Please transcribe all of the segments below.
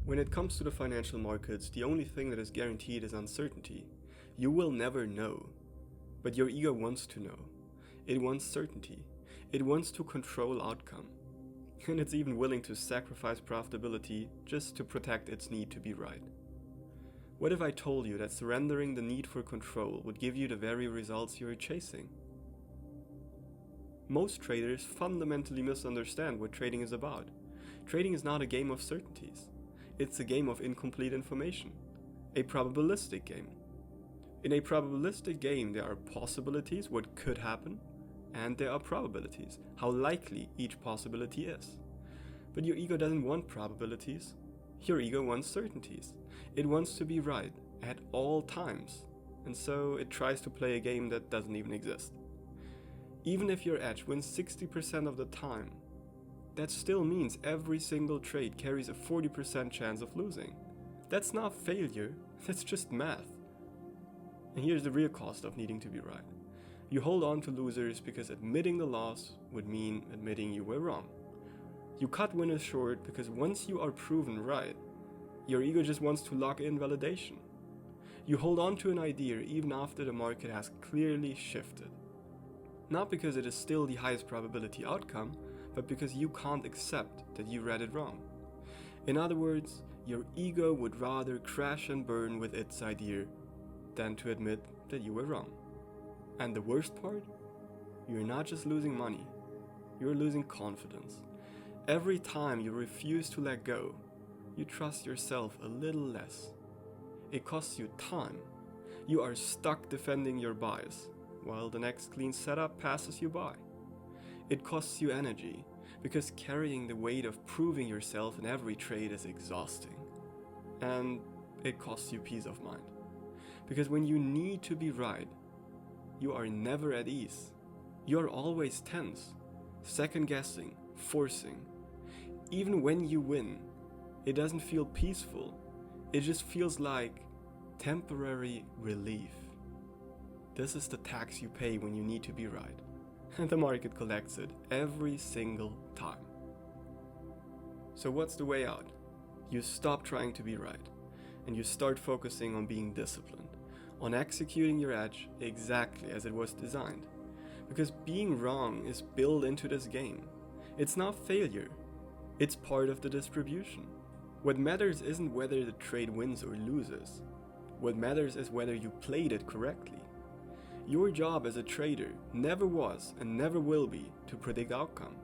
When it comes to the financial markets, the only thing that is guaranteed is uncertainty. You will never know. But your ego wants to know. It wants certainty. It wants to control outcome. And it's even willing to sacrifice profitability just to protect its need to be right. What if I told you that surrendering the need for control would give you the very results you're chasing? Most traders fundamentally misunderstand what trading is about. Trading is not a game of certainties. It's a game of incomplete information. A probabilistic game. In a probabilistic game, there are possibilities, what could happen, and there are probabilities, how likely each possibility is. But your ego doesn't want probabilities. Your ego wants certainties. It wants to be right at all times, and so it tries to play a game that doesn't even exist. Even if your edge wins 60% of the time, that still means every single trade carries a 40% chance of losing. That's not failure, that's just math. And here's the real cost of needing to be right. You hold on to losers because admitting the loss would mean admitting you were wrong. You cut winners short because once you are proven right, your ego just wants to lock in validation. You hold on to an idea even after the market has clearly shifted. Not because it is still the highest probability outcome, but because you can't accept that you read it wrong. In other words, your ego would rather crash and burn with its idea than to admit that you were wrong. And the worst part? You're not just losing money, you're losing confidence. Every time you refuse to let go, you trust yourself a little less. It costs you time. You are stuck defending your bias, while the next clean setup passes you by. It costs you energy, because carrying the weight of proving yourself in every trade is exhausting. And it costs you peace of mind. Because when you need to be right, you are never at ease. You are always tense, second-guessing, forcing. Even when you win, it doesn't feel peaceful. It just feels like temporary relief. This is the tax you pay when you need to be right. And the market collects it every single time. So what's the way out? You stop trying to be right, and you start focusing on being disciplined, on executing your edge exactly as it was designed. Because being wrong is built into this game. It's not failure, it's part of the distribution. What matters isn't whether the trade wins or loses. What matters is whether you played it correctly. Your job as a trader never was and never will be to predict outcome.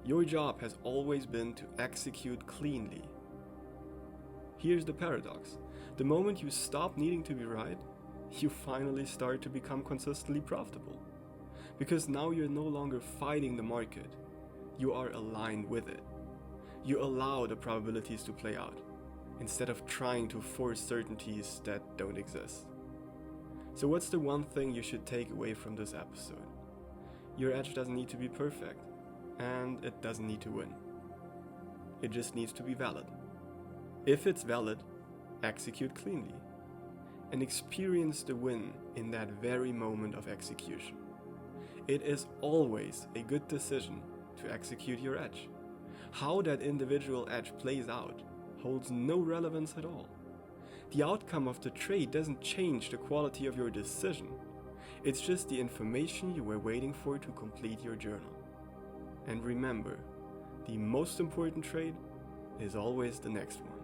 Your job has always been to execute cleanly. Here's the paradox. The moment you stop needing to be right, you finally start to become consistently profitable. Because now you're no longer fighting the market, you are aligned with it. You allow the probabilities to play out, instead of trying to force certainties that don't exist. So what's the one thing you should take away from this episode? Your edge doesn't need to be perfect, and it doesn't need to win. It just needs to be valid. If it's valid, execute cleanly, and experience the win in that very moment of execution. It is always a good decision to execute your edge. How that individual edge plays out holds no relevance at all. The outcome of the trade doesn't change the quality of your decision. It's just the information you were waiting for to complete your journal. And remember, the most important trade is always the next one.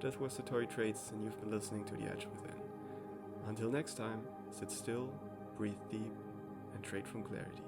That was Satori Trades, and you've been listening to The Edge Within. Until next time, sit still, breathe deep, and trade from clarity.